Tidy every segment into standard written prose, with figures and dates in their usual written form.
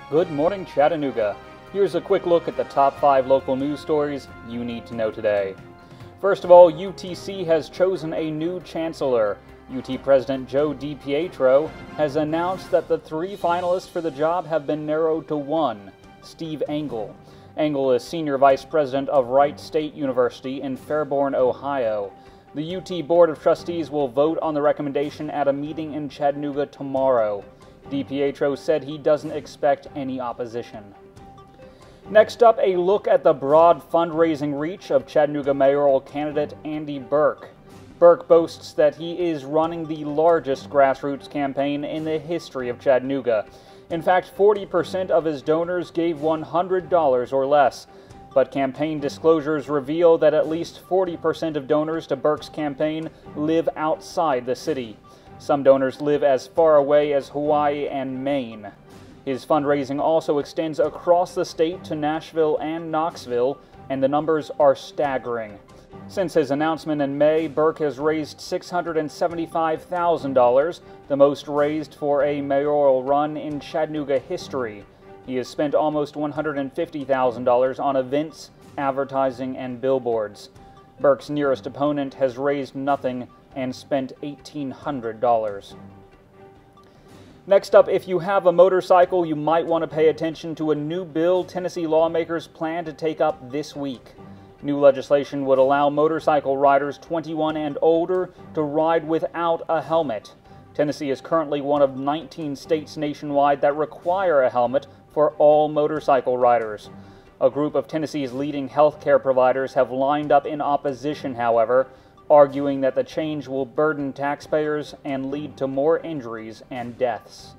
Good morning, Chattanooga. Here's a quick look at the top 5 local news stories you need to know today. First of all, UTC has chosen a new chancellor. UT President Joe DePietro has announced that the 3 finalists for the job have been narrowed to 1, Steve Engel. Engel is Senior Vice President of Wright State University in Fairborn, Ohio. The UT Board of Trustees will vote on the recommendation at a meeting in Chattanooga tomorrow. DePietro said he doesn't expect any opposition. Next up, a look at the broad fundraising reach of Chattanooga mayoral candidate Andy Berke. Berke boasts that he is running the largest grassroots campaign in the history of Chattanooga. In fact, 40% of his donors gave $100 or less. But campaign disclosures reveal that at least 40% of donors to Berke's campaign live outside the city. Some donors live as far away as Hawaii and Maine. His fundraising also extends across the state to Nashville and Knoxville, and the numbers are staggering. Since his announcement in May, Berke has raised $675,000, the most raised for a mayoral run in Chattanooga history. He has spent almost $150,000 on events, advertising, and billboards. Berke's nearest opponent has raised nothing and spent $1,800. Next up, if you have a motorcycle, you might want to pay attention to a new bill Tennessee lawmakers plan to take up this week. New legislation would allow motorcycle riders 21 and older to ride without a helmet. Tennessee is currently one of 19 states nationwide that require a helmet for all motorcycle riders. A group of Tennessee's leading healthcare providers have lined up in opposition, however, arguing that the change will burden taxpayers and lead to more injuries and deaths.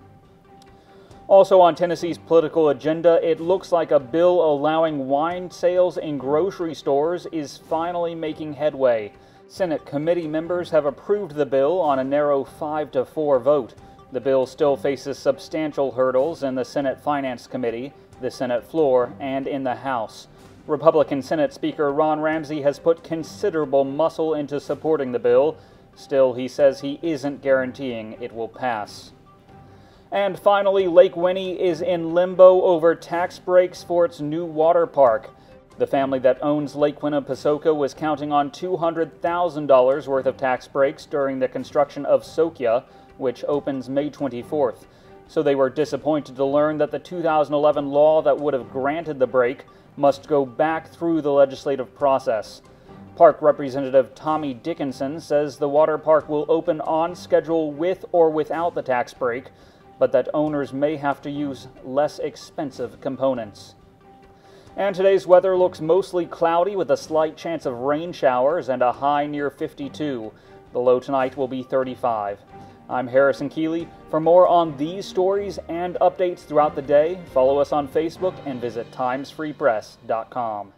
Also on Tennessee's political agenda, it looks like a bill allowing wine sales in grocery stores is finally making headway. Senate committee members have approved the bill on a narrow 5-4 vote. The bill still faces substantial hurdles in the Senate Finance Committee, the Senate floor, and in the House. Republican Senate Speaker Ron Ramsey has put considerable muscle into supporting the bill. Still, he says he isn't guaranteeing it will pass. And finally, Lake Winnie is in limbo over tax breaks for its new water park. The family that owns Lake Winnipesaukee was counting on $200,000 worth of tax breaks during the construction of Sokia, which opens May 24th. So they were disappointed to learn that the 2011 law that would have granted the break must go back through the legislative process. Park Representative Tommy Dickinson says the water park will open on schedule with or without the tax break, but that owners may have to use less expensive components. And today's weather looks mostly cloudy with a slight chance of rain showers and a high near 52. The low tonight will be 35. I'm Harrison Keeley. For more on these stories and updates throughout the day, follow us on Facebook and visit timesfreepress.com.